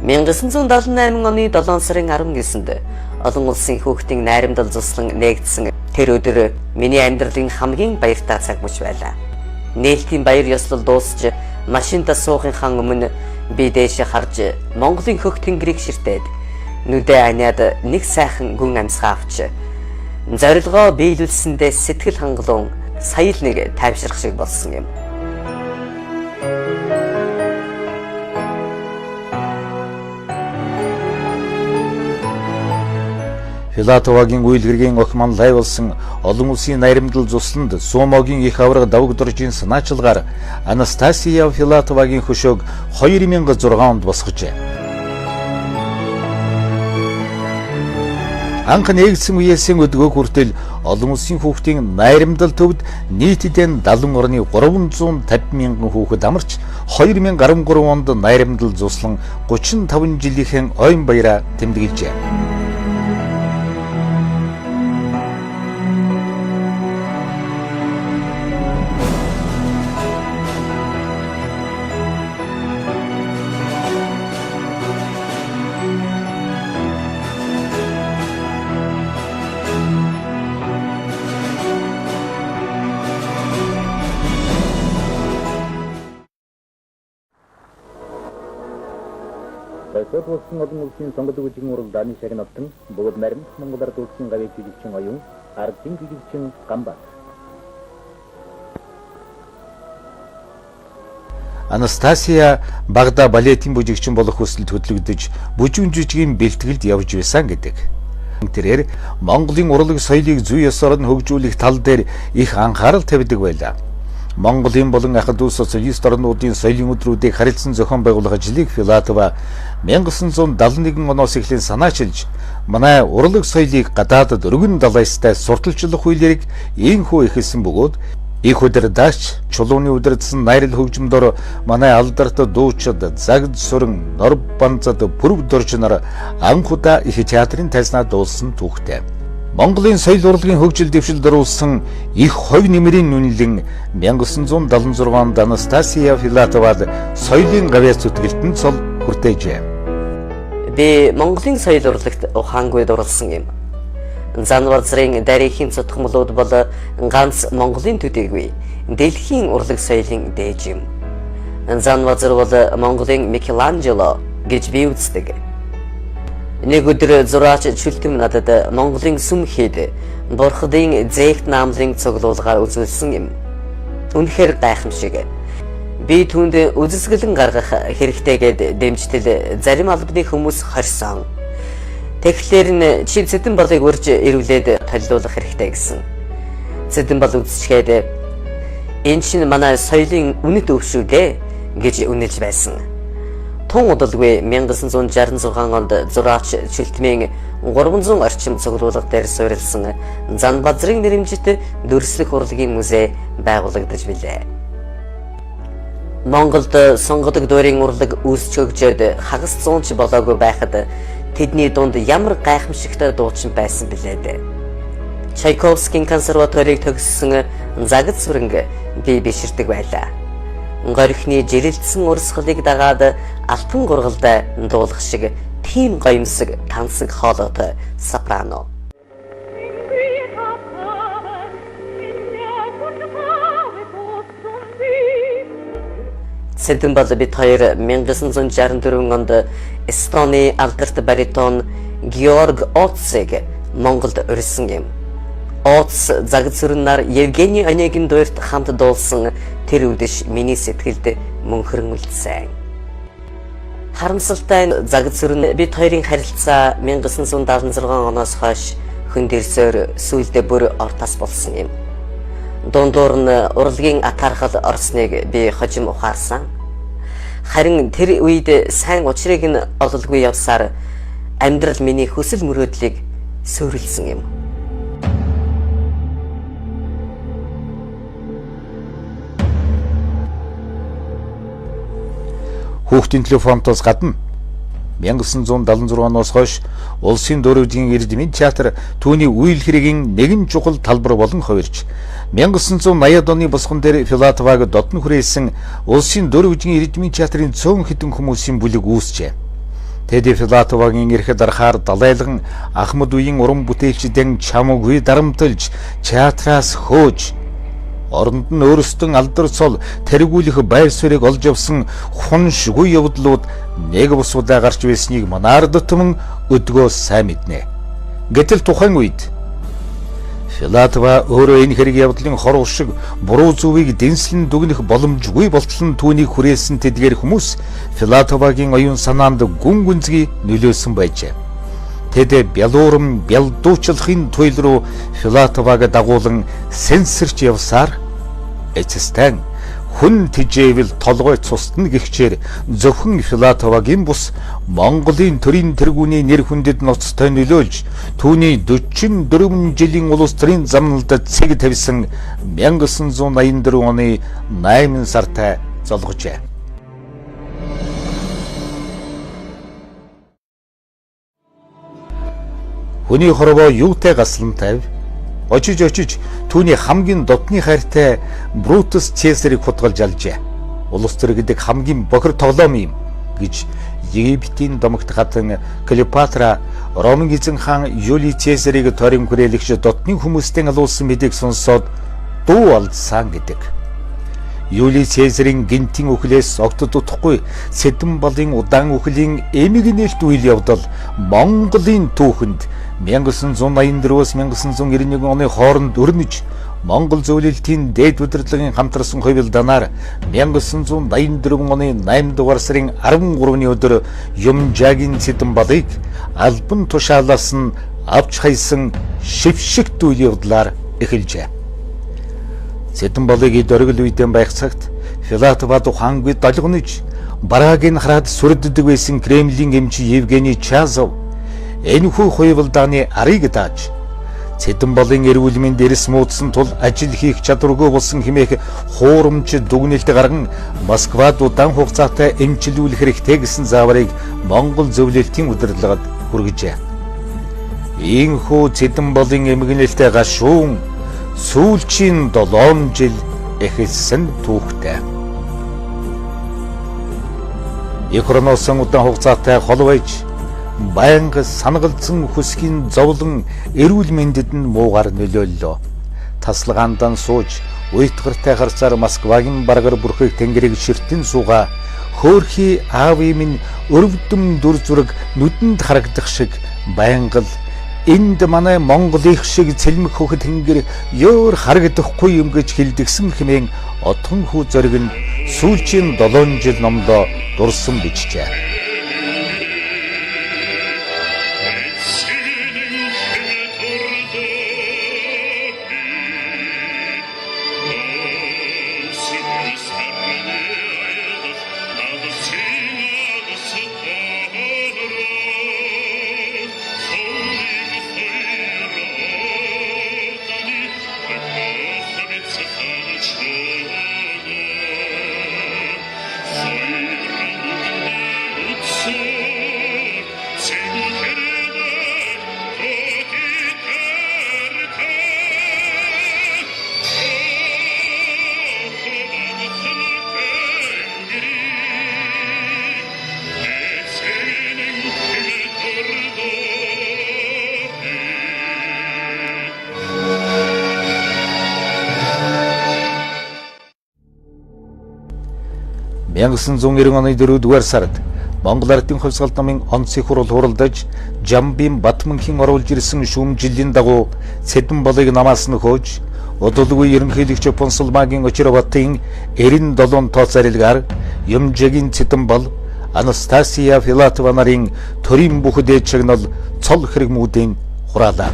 1978 оны 7 сарын 19-нд олон улсын хүүхдийн найрамдал зуслан нээгдсэн тэр өдөр миний амьдралын хамгийн баяртай цаг мөч байлаа. Нээлтийн баяр ёслол дуусч машинтаа суухынхаа өмнө би дээшээ харж Монголын хөх тэнгэрийг ширтээд нүдээ аниад нэг сайхан гүн амьсгаа авч зорилгоо биелүүлсэндээ сэтгэл хангалуун сая л нэг тайвшрах шиг болсон юм. Филатовагийн үйл хэргийн охин лайв болсон олон улсын найрамдал зусланд Сумогийн их аварга давг доржийн санаачилгаар Анастасия Филатовагийн хөшөөг 2006 онд босгожээ. Анх нэгдсэн үеэсийн өдгөө хүртэл олон улсын хүүхдийн найрамдал төвд нийтдээ 70 орны 350 мянган хүүхэд амарч 2013 онд найрамдал зуслан 35 жилийнхэн ойн баяраа тэмдэглэжээ. Босод улсын олон улсын сонгодог үжигийн урал дааны шагналтан бүгд нарийн Монгол ард улсын гавь жүжигчин оюун ардын жүжигчин Гамбат. Анастасия багада балетын бүжигчин болох хүсэлд хөдлөгдөж бүжүүн жүжигийн бэлтгэлд явж байсан гэдэг. Тэрээр Монголын урлаг соёлыг зүй ёсоор нь хөгжүүлэх тал дээр их анхаарал тавьдаг байлаа. Монголын болон ахад улс социалист орнуудын соёлын өдрүүдийг харилцан зохион байгуулах ажлыг Филатова 1971 оноос эхлэн санаачилж, манай урлаг соёлыг гадаадд өргөн далайстай сурталчлах үйлийг ийхүү эхэлсэн бөгөөд их удирдаач чулууны удирдсан найрал хөгжмөдөр манай алдарт дуучид загд сүрэн нор банцад бүрв доржноор анхудаа их театрын тайзнаа дуулсан түүхтэй. Монголын соёл урлагийн хөгжил дэвшилд оруулсан их хувь нэмрийн үнэлэн 1976 онд Анастасия Филатовад соёлын гавьяа зүтгэлтэн цол хүртээжээ. Би Монголын соёл урлагт ухаангүйд оролцсон юм. Занварзрын дарихийн цотгомлууд бол ганц Монголын төдийгүй дэлхийн урлаг соёлын дээж юм. Занварзар бол Монголын Микеланжело гэж би үздэг. Нэг өдөр зураач Чүлтэм надад Монголын сүм хэд Бурхадын зээгт наамлын цуглуулгаар үзүүлсэн юм. Үнэхээр гайхамшиг. Би түүнд үзэсгэлэн гаргах хэрэгтэйгээд дэмжтэл зарим албаны хүмүүс хорсон. Тэгэхээр нь чи Цэдэн балыг урьж ирүүлээд толиулах хэрэгтэй гэсэн. Цэдэн бал үзчихэд энэ чинь манай соёлын үнэт өв шүү дээ гэж үнэлж байсан. Тун удалгүй 1966 онд зураач Чүлтмийн 300 орчим цуглуулга дээр суурилсан Занбазрын нэрэмжит дүрслэх урлагийн музей байгуулагдаж билээ. Монголд сонгодог дуурийн урлаг үүсч хөгжөөд хагас 100 ч болоогүй байхад тэдний дунд ямар гайхамшигтай дуучин байсан билээ дээ. Чайковскийн консерваторийг төгссөн загд сүрэнг би биширдэг байлаа. Горхны жирэлдсэн урсгалыг дагаад алтан гургалдаа дуулах шиг тийм гоёмсог тансаг хоолойтой сопрано. Цэдэн бал бид хоёр 1964 онд Эстоны алдарт баритон Георг Оцыг Монголд урьсан юм. Оц загд сүрэн нар Евгений Онегин дуурьт хамт дуулсан тэр үдэш миний сэтгэлд мөнхөрн үлдсэн. Харамсалтай загд сүрэн бид хоёрын харилцаа 1976 оноос хойш хөндөрсөөр сүүлдээ бүр ортас болсон юм. Дундуур нь урлагийн атаархал орсныг би хожим ухаарсан. Харин тэр үед сайн учрыг нь ололгүй явсаар амьдрал миний хүсэл мөрөөдлийг сөөрүүлсэн юм. Хүүхдийн телефонтоос гадна 1976 оноос хойш улсын дөрөвжин эрдэмийн театр түүний үйл хэргийн нэгэн чухал талбар болон хувирч 1980-ад оны босгон дээр Филатоваг додон хүрээсэн улсын дөрөвжин эрдэмийн театрын цөөн хэдэн хүмүүсийн бүлэг үүсжээ. Тэд Филатовагийн эрх дарахаар далайлган Ахмад үеийн уран бүтээлчдэн чамгүй дарамтлж театраас хөөж оронд нь өөрсдөн алдар цол тэргүүлэх байр суурийг олж авсан хуншгүй явдлууд нэг бус удаа гарч байсныг манаар дотмон өдгөө сайн мэднэ. Гэтэл тухайн үед Филатова өөрөө энэ хэрэг явдлын хор уршиг буруу зүвийг дэнслэн дүгнэх боломжгүй болтол нь түүнийг хүрээсэн тэдгээр хүмүүс Филатовагийн оюун санаанд гүн гүнзгий нөлөөсөн байжээ. Тэд бялуурам бялдуучлахын туйл руу Филатоваг дагуулan сэнсэрч явсаар эцэстэн хүн тижээвэл толгой цусна гихчээр зөвхөн Филатовагийн бус Монголын төрийн тэргүүний нэр хүндэд ноцтой нөлөөлж түүний 44 жилийн улс төрийн замналд цэг тавьсан 1984 оны 8 сартай золгожээ. Хүний хорвоо юутай гаслан тавь очиж түүний хамгийн дотны хайртай Брутус Цэсарыг хутгалж алжээ. Улс төр гэдэг хамгийн бохир тоглоом юм гэж Египтийн домогт хатан Клеопатра Ромын эзэн хаан Юлий Цэсарыг тойрон хүрээлэгч дотны хүмүүстэй алуулсан мэдээг сонсоод дуу алдсан гэдэг. Юлий Цэсарын гинтийн үхлээс огтд утахгүй Сэдэн балын удаан үхлийн эмиг нээлт үйл явдал Монголын түүхэнд 1984-өөс 1991 оны хооронд өрнөж Монгол зөвлөлтийн дээд удирдлагын хамтарсан хувилданаар 1984 оны 8 дугаар сарын 13-ны өдөр Юмжаагийн Сэдэн балыг албан тушаалаас нь авч хайсан шившигт үйл явдлаар эхэлжээ. Сэдэн балыг дөргөл үедэн байх цагт Филатова тухангүй долгонож бараагийн хараад сүрддэг байсан Кремлийн эмч Евгений Чазов энэхүү хувилдааны арыг дааж Сэдэн балын эрүүл мэнд дээрс муудсан тул ажил хийх чадваргүй болсон хэмээх хуурамч дүгнэлт гарган Москвад удаан хугацаатай эмчилүүлэх хэрэгтэй гэсэн зааврыг Монгол зөвлөлтийн удирдлагад хүргэжээ. Ийхүү Сэдэн балын эмгэнэлтэй гашуун сүүлчийн 7 жил эхэлсэн түүхтэй. Ихроносон удаан хугацаатай хол байж байнга санагалцсан хүсгийн зовлон эрүүл мэндэд нь муугар нөлөөллөө. Таслагаандан сууж уйтгартай харцаар Москвагийн баргар бүрхэг тэнгэрийг ширтэн сууга хөөрхий аав минь өрөвдөм дүр зураг нүдэнд харагдах шиг байнга энд манай Монголын шиг цэлмэг хөхөд тэнгэр ёор харагдахгүй юм гэж хэлдэгсэн хэмээн отхон хүү зориг нь сүүлчийн 7 жил номдоо дурсан бичжээ. Янгсан 190 оны 4-р сард Монгол Ардын хувьсгалт намын онцгой хурал хуралдаж Жамбын Батманхийн оруулж ирсэн шүүмжлэлийн дагуу Сэдэн балыг намаас нь хөөж удалгүй ерөнхийлөгч Понсолмагийн Очироватын 97 тоо зарилгаар Юмжаагийн Сэдэн бал Анастасия Филатова нарын төрийн бүх дээд чагнал цол хэрэгмүүдийн хураалаа.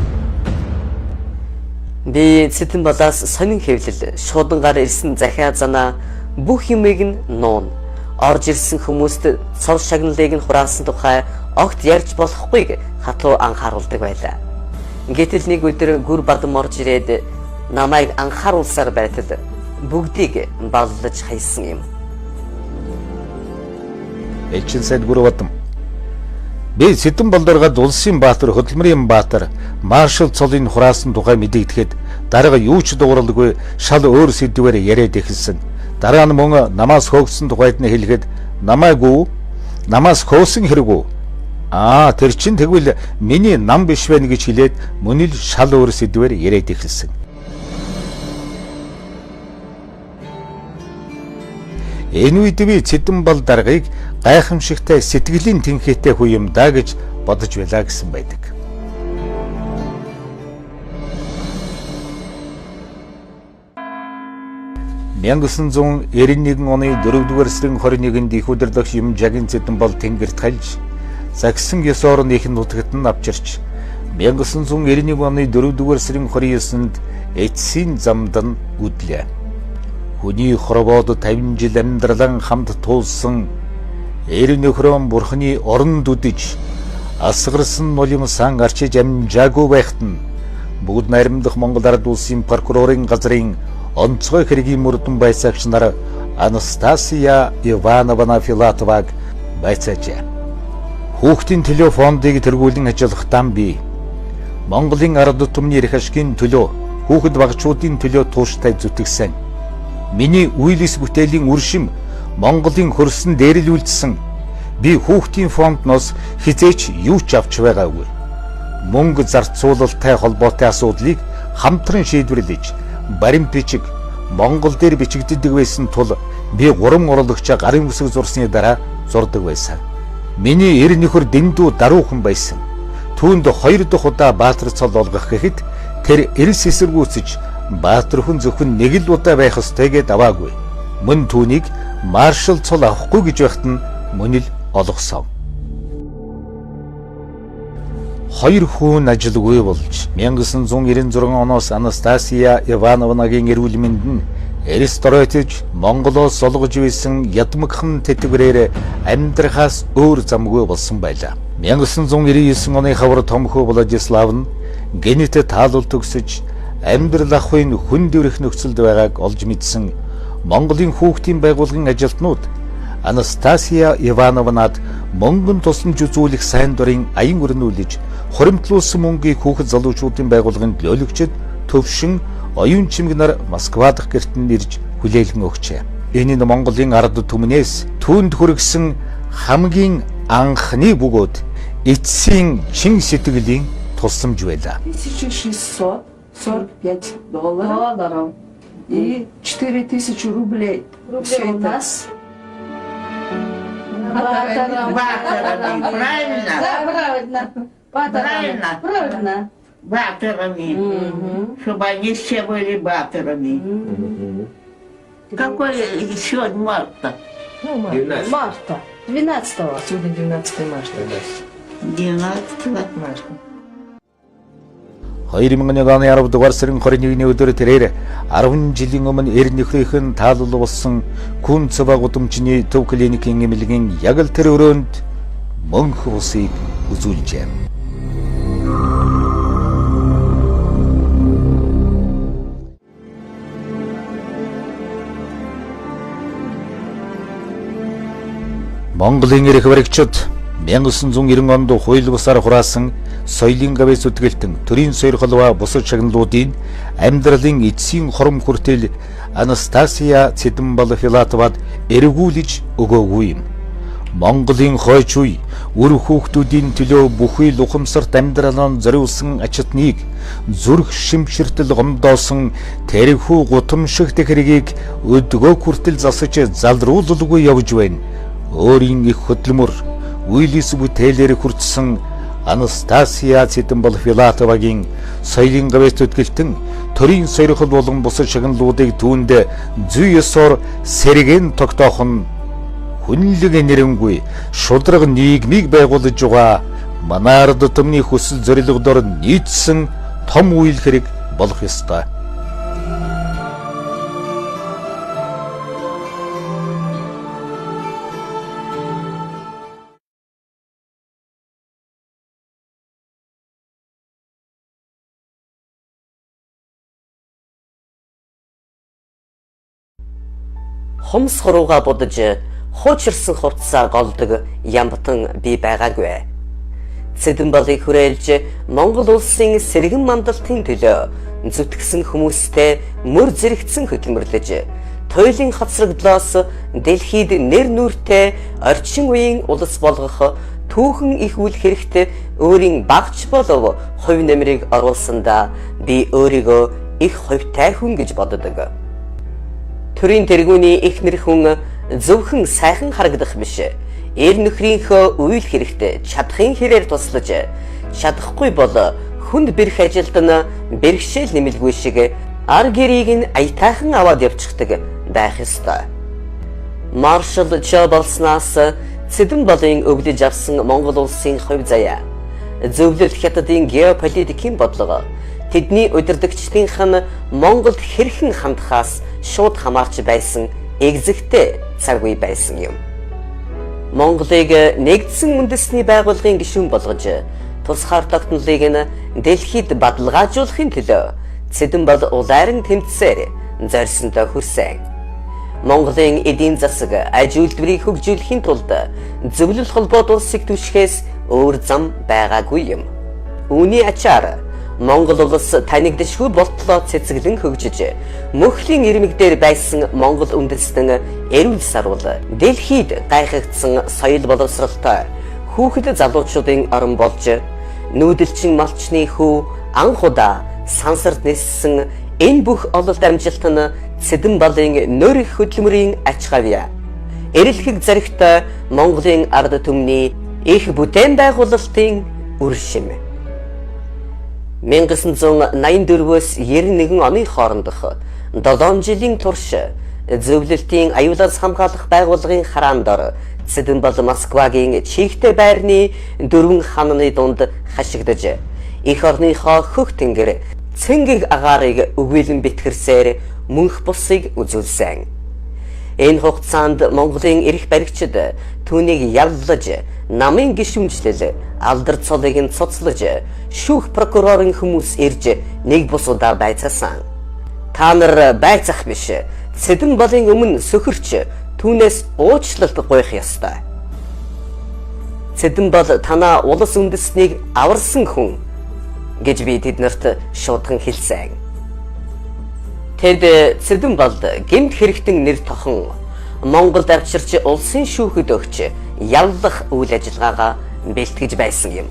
Би Сэдэн балаас сонин хэвлэл шуудангаар ирсэн захиа занаа бүх юмыг нь нуун орж ирсэн хүмүүст цол шагналыг нь хураасан тухай огт ярьж болохгүйг хатуу анхааруулдаг байлаа. Гэтэл нэг өдөр гүр бадам орж ирээд намайг анхааруулсаар байтал бүгдийг баллаж хайсан юм. Элчин сайд Гүрбатам. Би Сэдэн болдоргод Улсын Баатар, Хөдөлмөрийн Баатар, Маршал цолын хураасан тухай мэдэгдэхэд дарга юу ч дууралгүй шал өөр сэдвээр яриад эхэлсэн. Дараа нь мөн намаас хөөгсөн тухайд нь хэлэхэд намаас хөөсөн хэрэггүй. Тэр чинь тэгвэл миний нам биш байна гэж хэлээд мөн л шал өөр сэдвээр яриад эхэлсэн. Энэ үед би Сэдэн бол даргыг гайхамшигтай сэтгэлийн тэнхээтэй хүү юм даа гэж бодож байлаа гэсэн байдаг. Мянгасан 1991 оны 4-р сарын 21-нд их удирдагч Юмжагийн Сэдэн бол тэнгэрт хальж загсан ёсоор их нутагт нь авчирч 1991 оны 4-р сарын 29-нд эцсийн замд нь үдлээ. Хүний хоровоод 50 жил амьдралан хамт туулсан эр нөхрөө бурхны оронд үдэж асгарсан нулимсан арчиж амжаагүй байхад нь бүгд наримдах Монгол Ард улсын прокурорын газрын онцгой хэргийн мөрдөн байцаагч нар Анастасия Ивановна Филатоваг байцаажээ. Хүүхдийн төлөө фондыг тэргүүлэн ажиллахдаа би Монголын ард түмний эрх ашигын төлөө хүүхэд багчуудын төлөө тууштай зүтгэсэн. Миний үйлс бүтээлийн үршим Монголын хөрсөн дээрлүүлсэн. Би хүүхдийн фондноос хизээч юу ч авч байгаагүй. Мөнгө зарцуулалттай холбоотой асуудлыг хамтран шийдвэрлэж, баримт бичиг Монгол дээр бичигддэг байсан тул би 3 урлагчаа гарын үсэг зурсны дараа зурдаг байсан. Миний эр нөхөр дэндүү даруухан байсан. Түүнд 2 дахь удаа Баатар цол олгох гэхэд тэр эрс эсэргүүцэж Баатар хүн зөвхөн нэг л удаа байх ёстой гэж даваагүй. Мөн түүнийг маршал цол авахгүй гэж байхад нь мөн л олгосон. 2 хүн ажилгүй болж 1996 оноос Анастасия Ивановнагийн эрүүл мэнд нь эрс доройтож Монголоос олгож байсан ядмагхан тэтгэврээр амьдрахаас өөр замгүй болсон байлаа. 1999 оны хавар томхоо Владислав нь генетэд таалал төгсөж амьдрал ахуйн хүн дээрх нөхцөлд байгааг олж мэдсэн Монголын хүүхдийн байгууллагын ажилтнууд Анастасия Ивановнад мөнгөн тусламж үзүүлэх сайн дурын аян өрнүүлж хуримтлуулсан мөнгийг хүүхэд залуучуудын байгууллагын төлөөлөгчд төвшин оюун чимгнэр Москвадах гэрт нь ирж хүлээлгэн өгчээ. Энэ нь Монголын ард түмнээс түүнд хүргэсэн хамгийн анхны бөгөөд эцсийн чин сэтгэлийн тусламж байлаа. 1645 долларов и 4000 рублей. Все у нас. Правильно? Правильно? Правильно. Батерами. Чтобы они все были батерами. Какой сегодня марта? 12 марта. 12-го. Сегодня 12 марта. 12 марта. 2001 оны 10 дугаар сарын 21-ний өдөр тэрээр 10 жилийн өмнө эр нөхрийнхэн таалал болсон Күн Цэва гудамжны төв клиникийн эмнэлгийн яг л тэр өрөөнд мөнх усыг үзүүлжээ. Монголын эрх баригчид 1990 онд хууль бусаар хураасан соёлын гавьяас үтгэлтэн төрийн сойрхолва бусад шагналуудын амьдралын эцсийн хором хүртэл Анастасия Сэдэн бол Филатовад эргүүлж өгөөгүй юм. Монголын хойч үе үр хүүхдүүдийн төлөө бүхий л ухамсарт амьдралаа зориулсан ачтныг зүрх шимширтэл гомдоосон тэрхүү гутамшигт хэргийг өдгөө хүртэл засаж залруулалгүй явж байна. Өөрийн их хөдөлмөр үйлс бүтээлээр хүртсэн Анастасия Сэдэн бол Филатовагийн соёлын гавьяас үтгэлтэн төрийн сойрхол болон бусад шагналуудыг түүнд зүй ёсоор сэргэн тогтоох нь хүнлэг нэрэнгүй шудраг нийгмийг байгуулж байгаа манай ард түмний хүсэл зорилгодоор нийцсэн том үйл хэрэг болох ёстой. Хомс хорууга будаж хуучирсан хувцсаа голдог ямбатан бий байгаагүй. Цэдэнбалыг хүрээлж Монгол улсын сэргэн мандалтын төлөө зүтгэсэн хүмүүстэй мөр зэрэгцэн хөдөлмөрлөж, туйлын хоцрогдлоос дэлхийд нэр нүртэй орчин үеийн улс болгох түүхэн их үйл хэрэгт өөрийн багч болов хувь нэмрийг оруулсандаа би өөрийгөө их хувьтай хүн гэж боддог. Төрийн тэргүүний эхнэр хүн зөвхөн сайхан харагдах биш. Эр нөхрийнхөө үйл хэрэгт чадахын хэрээр туслаж, чадахгүй бол хүнд бэрх ажилд нь бэрхшээл нэмэлгүй шиг ар гэрийг нь аятайхан аваад явчихдаг байх ёстой. Маршал Жо болсноос Цэдэнбалын өвлөж авсан Монгол улсын хувь заяа, зөвлөлт хятадын геополитикийн бодлого, тэдний удирдагчдынх нь Монголд хэрхэн хандхаас шууд хамаарч байсан эгзэгтэй цаг үе байсан юм. Монголыг нэгдсэн үндэсний байгууллагын гишүүн болгож, тусгаар тогтнолыг нь дэлхийд бадалгаажуулахын төлөө Цэдэнбал улайран тэмцсээр зорьсонтой хүрсэн. Монголын эдийн засаг аж үйлдвэрийг хөгжүүлэхийн тулд зөвлөл холбоот улсыг түшхээс өөр зам байгаагүй юм. Үүний ачаар Монгол улс танигдшгүй болтлоо цэцэглэн хөгжиж, мөхлийн ирмэг дээр байсан Монгол үндэстэн эрүүл сарвал дэлхийд гайхагдсан соёл боловсралтай хүүхэд залуучуудын орон болж, нүүдэлчин малчны хүү анхудаа сансарт ниссэн энэ бүх ололт амжилт нь Цэдэнбалын нөр их хөдөлмөрийн ач хавьяа, эрэлхэг зоригтой Монголын ард түмний их бүтээн байгуулалтын үр шим. 1984-өөс 91 оны хоорондох 7 жилийн турш зөвлөлтийн аюулаас хамгаалах байгууллагын хараан дор Цэдэнбал Москвагийн чигтэй байрны 4 хананы дунд хашигдаж, эх орныхоо хөх тэнгэр цэнгэг агаарыг өгүүлэн битгэрсээр мөнх бусыг үзүүлсэн. Энэ хугацаанд Монголын эрх баригчид түүнийг яллаж, намын гишүүнчлэл алдар цолыг нь цуцлаж, шүүх прокурорын хүмүүс ирж нэг бус удаа байцаасан. Та нар байцах биш, Цэдэнбалын өмнө сөхөрч түүнээс уучлалт гуйх ёстой. Цэдэнбал танаа улс үндэснийг аварсан хүн гэж би тэднэрт шуудхан хэлсэн. Тэд Цэдэнбалд гэмт хэрэгтэн нэр тохон Монголд авчирч улсын шүүхэд өгч яллах үйл ажиллагаагаа бэлтгэж байсан юм.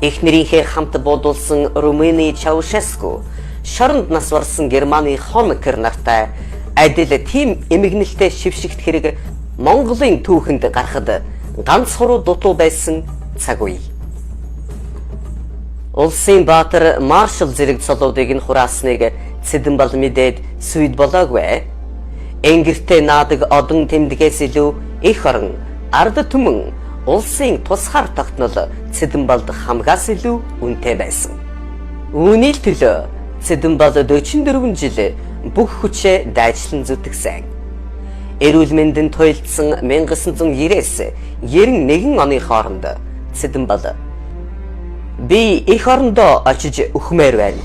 Эхнэрийнхээ хамт буудулсан Румыны Чаушеску, шоронд нас барсан Германы Хонекер нартай адил тийм эмгэнэлтэй шившигт хэрэг Монголын түүхэнд гарахад ганц хуруу дутуу байсан цаг үе. Улсын баатар маршал зэрэг цолуудыг нь хураасныг Цэдэнбал мэдээд сүйд болоогүй. Энгэртэй наадаг одон тэмдгээс илүү их орон, ард түмэн улсын тусгаар тогтнол Цэдэнбалд хамгаас илүү үнэтэй байсан. Үүний төлөө Цэдэнбал 44 жил бүх хүчээ дайчлан зүтгэсэн. Эрүүл мэндэнд туйлдсан 1990-с 91 оны хооронд Цэдэнбал би эх орондоо очиж өхмээр байна.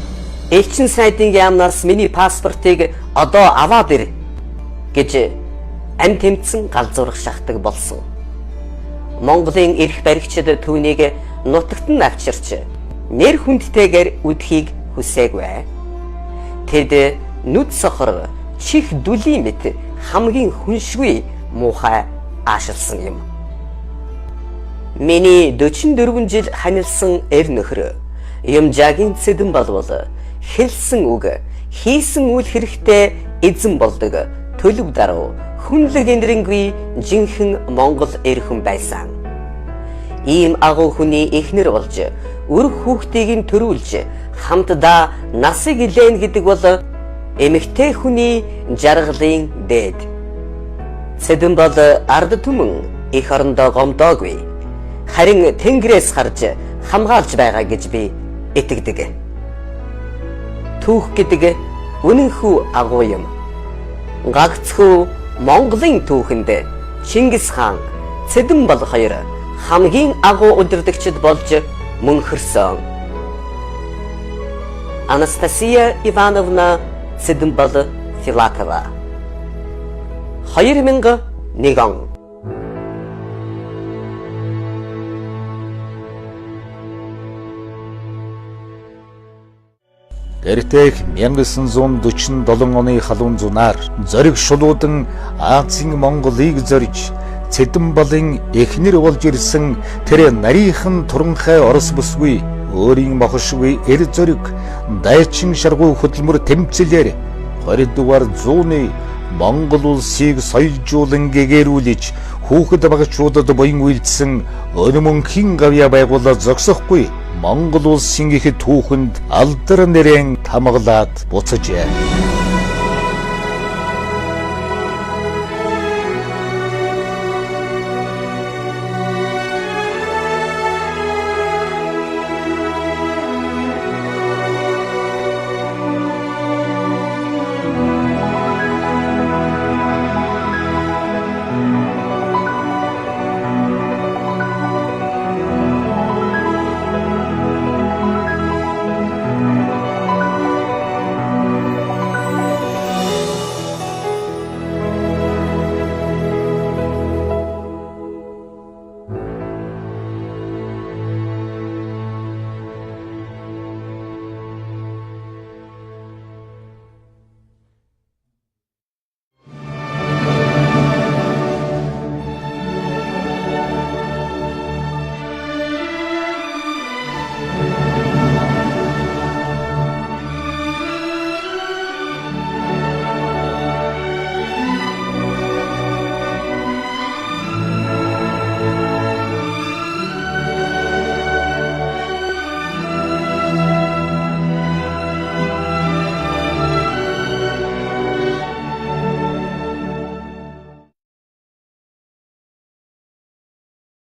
Элчин сайдын яамнаас миний паспортыг одоо аваад ир гэж амь тэмцэн галзуурах шахдаг болсон. Монголын эрх баригчид түүнийг нутагт нь авчирч нэр хүндтэйгээр үдхийг хүсээгүй. Тэд нүд сохор чих дүлийн мэт хамгийн хүншгүй муухай аашилсан юм. Миний 44 жил ханилсан эр нөхөр Юмжаагийн Цэдэнбал бол хэлсэн үг, хийсэн үйл хэрэгтэй эзэн болдог төлөв даруй хүнлэг энэрэнгүй жинхэнэ Монгол эр хүн байсан. Ийм агуу хүний эхнэр болж үр хүүхдийг нь төрүүлж хамтдаа насыг илээн гэдэг бол эмэгтэй хүний жаргалын дээд. Цэдэнбал ард түмэн эх орондоо гомдоогүй, харин тэнгэрээс харж хамгаалж байгаа гэж би итгэдэг. Түүх гэдэг үнэнхүү агуу юм. Гагцхүү Монголын түүхэнд Чингис хаан, Цэдэнбал хоёр хамгийн агуу удирдагчид болж мөнхөрсөн. Анастасия Ивановна Цэдэнбал Филатова 2000 1 он. Гэртээ 1947 оны халуун зунаар зориг шулуудан Азийн Монголыг зорж Цэдэн балын эхнэр болж ирсэн тэр нарийнхан туранхай Орос бүсгүй өөрийн мохшгүй эр зориг дайчин шаргуу хөдөлмөр тэмцэлээр 20 дугаар зууны Монгол улсыг соёлжуулан гэгэрүүлж хүүхэд багчуудад буян үйлдсэн өнөмөнхийн гавья байгуулаад зогсохгүй Монгол улсын их түүхэнд алдар нэрэн тамгалаад буцажээ.